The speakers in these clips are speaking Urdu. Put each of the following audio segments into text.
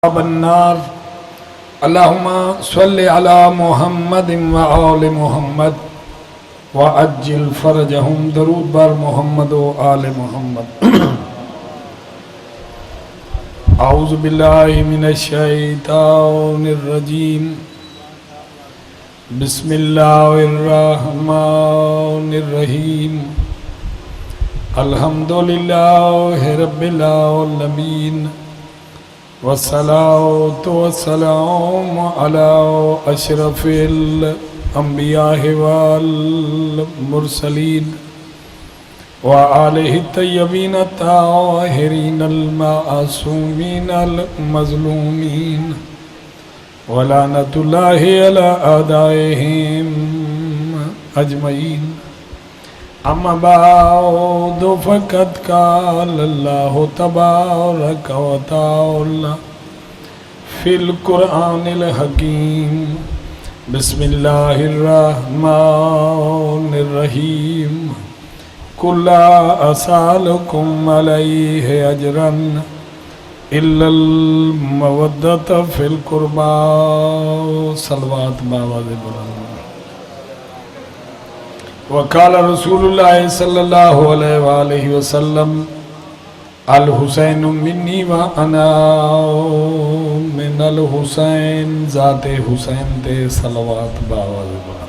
النار اللهم صل على محمد وآل محمد وعجل فرجهم درود بر محمد و آل محمد اعوذ باللہ من الشیطان الرجیم بسم اللہ الرحمن الرحیم الحمدللہ رب العالمین والصلاة والسلام على أشرف الأنبياء والمرسلين وآله الطيبين الطاهرين المعصومين المظلومين ولعنة الله على أعدائهم أجمعين اما بعد فقد قال الله تبارك وتعالى في القرآن الحكيم بسم الله الرحمن الرحيم قل لا أسألكم عليه أجرا إلا المودة في القربى صلوات بابا بلند وقال رسول اللہ صلی اللہ علیہ وآلہ وسلم الحسین منی وانا من الحسین ذات حسین تے صلوات باوز بلند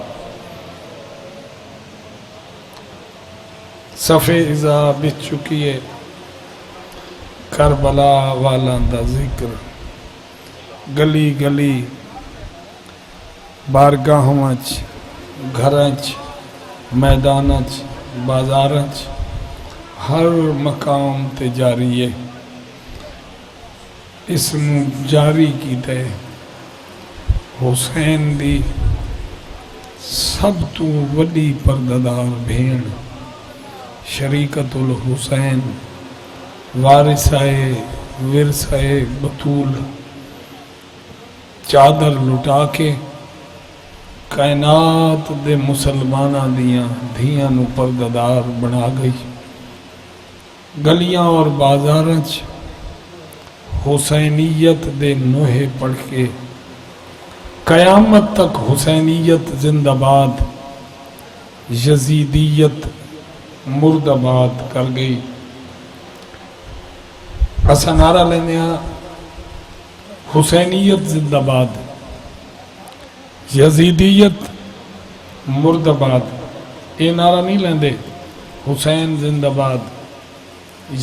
صفحے ازا بچ چکی ہے کربلا والا دا ذکر گلی گلی بارگاہوں گھرچ میدانچ بازارچ ہر مقام تے جاری ہے اس جاری کی تے حسین دی سب تو وڈی پرددار بھین شریکت الحسین وارثائے ورثائے بطول چادر لٹا کے کائنات دے مسلمانہ دیاں دھیاں نو پرددار بنا گئی گلیاں اور بازارچ حسینیت دے نوحے پڑھ کے قیامت تک حسینیت زندہ باد یزیدیت مرد آباد کر گئی اسا نعرہ لینے حسینیت زندہ باد یزیدیت مرد آباد یہ نعرہ نہیں لیندے حسین زندہ باد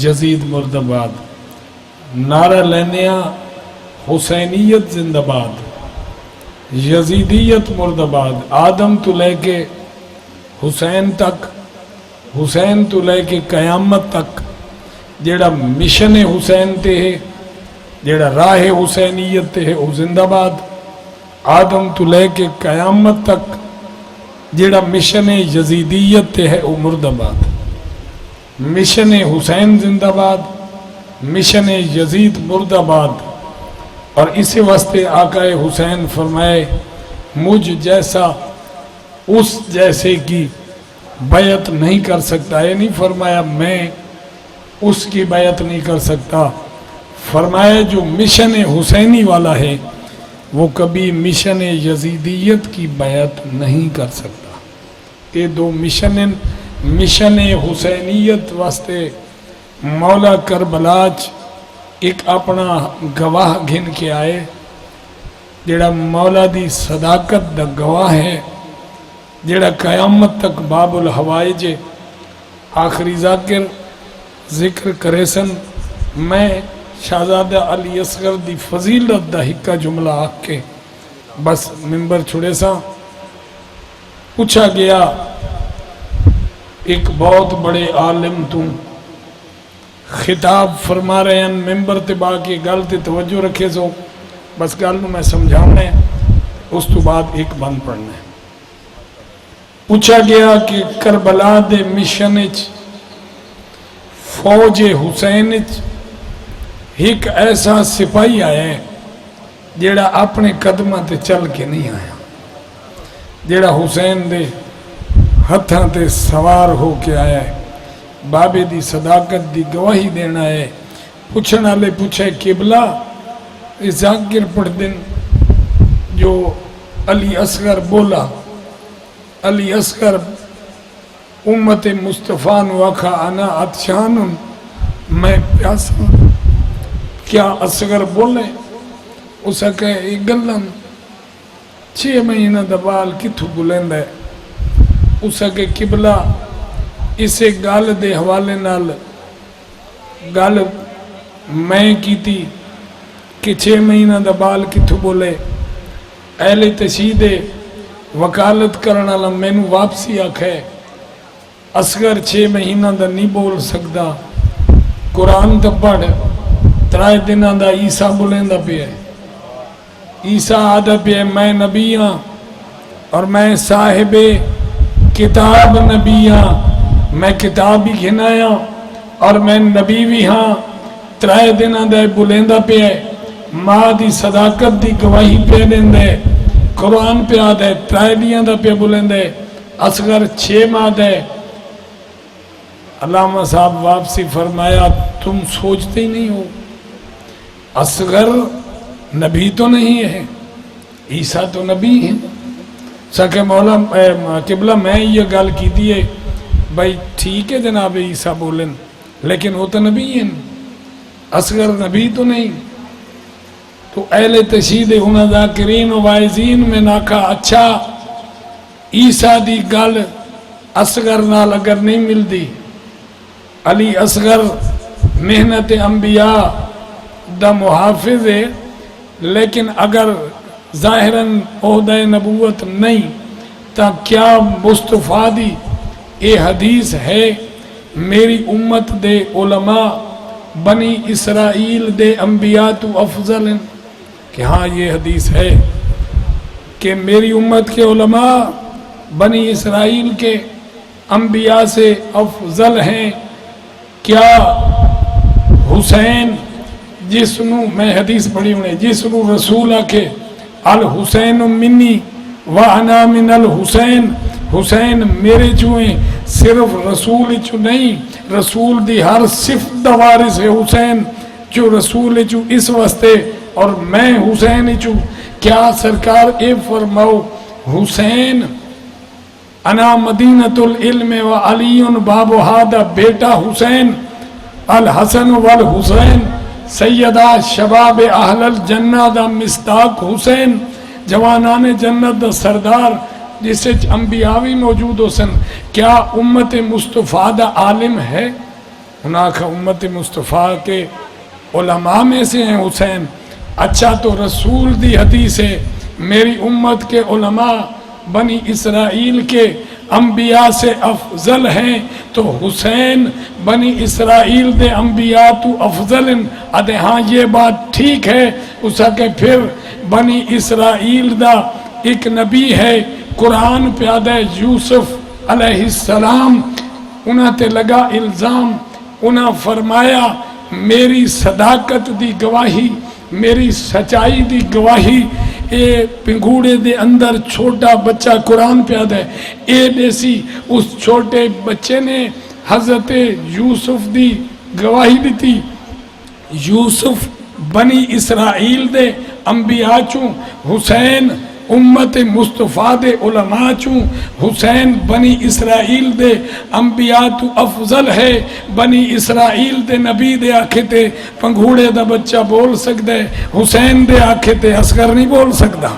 یزید مرد آباد نعرہ لیندے حسینیت زندہ باد یزیدیت مرد آباد آدم تو لے کے حسین تک حسین تو لے کے قیامت تک جیڑا مشن حسین تے ہے جیڑا راہ حسینیت تے ہے وہ زندہ باد آدم تو لے کے قیامت تک جیڑا مشن یزیدیت تے ہے وہ مرد آباد مشن حسین زندہ باد مشن یزید مرد آباد اور اسی واسطے آقا حسین فرمائے مجھ جیسا اس جیسے کی بیعت نہیں کر سکتا یہ نہیں فرمایا میں اس کی بیعت نہیں کر سکتا فرمایا جو مشن حسینی والا ہے وہ کبھی مشن یزیدیت کی بیعت نہیں کر سکتا یہ دو مشن حسینیت واسطے مولا کربلاج ایک اپنا گواہ گھن کے آئے جیڑا مولا دی صداقت دا گواہ ہے جیڑا قیامت تک باب الحوائج آخری ذکر کرے سن میں شہزادہ علی اصغر دی فضیلت دا ہکا جملہ آکھ کے بس ممبر چھوڑے سا پوچھا گیا ایک بہت بڑے عالم تم خطاب فرما رہے ہیں ممبر تے باقی گل تے توجہ رکھے سو بس گل نو میں سمجھاؤں اس تو بعد ایک بند پڑھنا ہے پوچھا گیا کہ کربلا دے مشنچ فوج حسینچ ایک ایسا سپاہی آیا ہے جیڑا اپنے قدمہ تے چل کے نہیں آیا جیڑا حسین دے ہتھاں تے سوار ہو کے آیا ہے بابے دی صداقت دی گواہی دینا ہے پوچھنا لے پوچھے قبلہ ذاکر پڑھ دن جو علی اصغر بولا. علی اصغر امت مصطفیٰ نو آکھا انا عطشان، میں پیاسا. کیا اصغر بولے؟ اسا کہ ایک گلن 6 مہینہ دبال کتھو بلند ہے. اسا کہ قبلہ اسے گال دے حوالے نال گال میں کی تھی کہ 6 مہینہ دبال کتھو بولے. اہل تشہید وکالت کرنا لا مینو واپسی آکھے اصغر 6 مہینہ دا نہیں بول سکتا. قرآن دا پڑھ 3 دنہ دا عیسیٰ بولیں دا پہ ہے. عیسیٰ آدھا پہ ہے میں نبی ہاں اور میں صاحب کتاب نبی ہاں، میں کتاب بھی گھنایا اور میں نبی بھی ہاں. 3 دنہ دا بولیں دا پہ ہے. ماں دی صداقت دی گواہی پہ دیں دے. قرآن پہ آدھا ہے 3 دیاں دا پہ بولیں دے. اصغر 6 ماہ دے. علامہ صاحب واپسی فرمایا تم سوچتے ہی نہیں ہو، اصغر نبی تو نہیں ہے، عیسیٰ تو نبی ہیں. سکے مولا قبلہ میں یہ گل کی دیئے بھائی ٹھیک ہے جناب عیسیٰ بولیں لیکن وہ تو نبی ہیں، اصغر نبی تو نہیں. تو اہل تشہید ہونا ذاکرین و وائزین میں ناکھا اچھا عیسیٰ دی گل اصغر نال اگر نہیں ملتی. علی اصغر محنت انبیاء دا محافظ ہے لیکن اگر ظاہراً عہدہ نبوت نہیں تا کیا مصطفیٰ دی اے حدیث ہے میری امت دے علماء بنی اسرائیل دے انبیاء تو افضل ہیں؟ کہ ہاں یہ حدیث ہے کہ میری امت کے علماء بنی اسرائیل کے انبیاء سے افضل ہیں. کیا حسین جسنو میں حدیث پڑھی ہوں جسنو رسول آکے الحسین منی وانا من الحسین، حسین میرے چوئیں صرف رسول چو نہیں، رسول دی ہر صفت دوارس ہے حسین چو رسول چو اس واسطے اور میں حسین چو. کیا سرکار اے فرماؤ حسین انا مدینۃ العلم و علی باب ہادہ، بیٹا حسین الحسن والحسین سیدہ شباب اہل الجنہ دا مصداق حسین، جوانان جنت دا سردار جسے انبیاء بھی موجود ہو سن. کیا امت مصطفیٰ دا عالم ہے؟ انہاں کا امت مصطفیٰ کے علماء میں سے ہیں حسین. اچھا تو رسول دی حدیث ہے میری امت کے علماء بنی اسرائیل کے انبیاء سے افضل ہیں تو حسین بنی اسرائیل دے انبیاء تو افضل ہیں. ادھے ہاں یہ بات ٹھیک ہے. اسا کہ پھر بنی اسرائیل دا ایک نبی ہے قرآن پیادہ یوسف علیہ السلام، انہاں تے لگا الزام، انہاں فرمایا میری صداقت دی گواہی میری سچائی دی گواہی اے پنگوڑے دے اندر چھوٹا بچہ قرآن پیادہ ہے اے دیسی اس چھوٹے بچے نے حضرت یوسف دی گواہی دی تھی. یوسف بنی اسرائیل دے انبیاء چوں، حسین امت مصطفیٰ دے علماء چوں، حسین بنی اسرائیل دے انبیاء تو افضل ہے. بنی اسرائیل دے نبی دے آکھے تے پنگھوڑے دا بچہ بول سکتا ہے، حسین دے آکھے تے اصغر نہیں بول سکتا.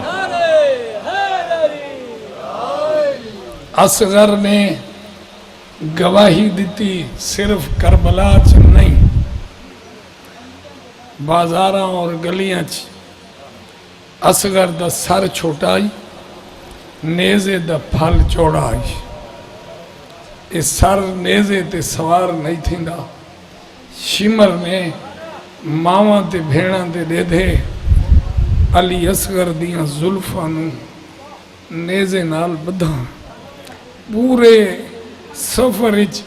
اصغر نے گواہی دیتی صرف کربلا چ نہیں، بازاراں اور گلیاں چ. اصغر دا سر چھوٹائی، نیزے دا پھل چوڑائی. اس سر نیزے تے سوار نہیں تھیندا. شمر نے ماواں تے بھیڑاں تے دے دے علی اصغر دیاں زلفاں نو نیزے نال بدھاں. پورے سفر وچ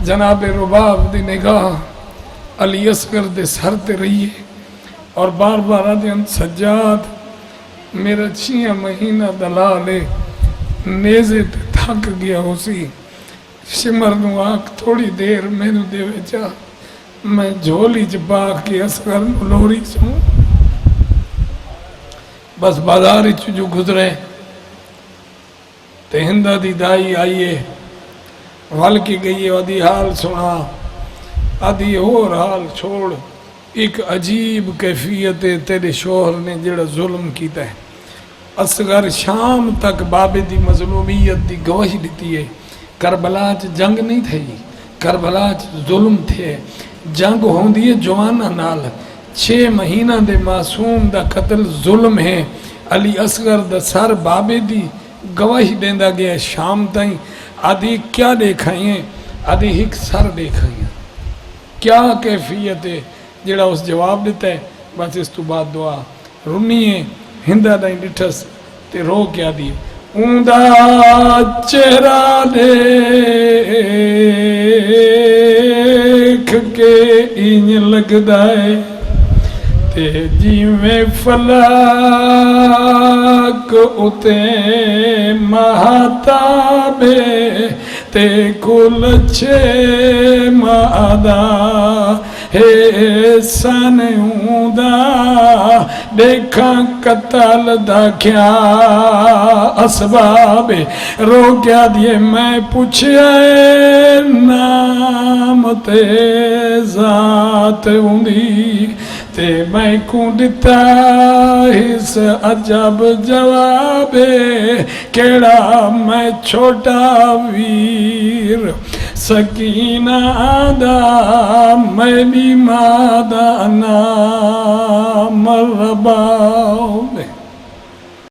جناب رباب دی نگاہ علی اصغر دے سر تے رہی ہے اور بار بار آدھیں سجاد میرا 6 مہینہ دلالے نیزے تے تھک گیا ہو سی. شمر نو آنکھ تھوڑی دیر میں نو دے وچا میں جھولی چ پا کے اصغر نو لوری سوں بس بازار جو گزرے تے ہندہ دی دائی آئیے ول کی گئی آدھی حال سنا آدھی اور حال چھوڑ ایک عجیب کیفیت ہے تیرے شوہر نے جڑا ظلم کیتا ہے اصغر شام تک بابے دی مظلومیت دی گواہی دیتی ہے کربلا چ جنگ نہیں تھی کربلا چ ظلم تھے جنگ ہوندی ہے جوانہ نال 6 مہینہ دے معصوم دا قتل ظلم ہے علی اصغر دا سر بابے دی گواہی دیندہ گیا شام تائیں آدھی کیا دیکھائیں آدھی ایک سر دیکھائیں کیا کیفیت ہے جڑا اس جواب دیتا ہے بس اس تو بعد دعا رنیے ہندہ دائیں ڈٹھس تے رو کیا دی اوندا چہرہ دیکھ کے اینج لگدائے تے جی میں فلک اتے مہتابے تے کل 6 مادہ ہے سن اوندا دیکھا قتل دا کیا اسباب رو کیا دیے میں پوچھے نام تے ذات اوندی تے میں کو دیتا اس عجب جواب کیڑا میں چھوٹا ویر سکینہ دا میری مادہ نام مرباؤ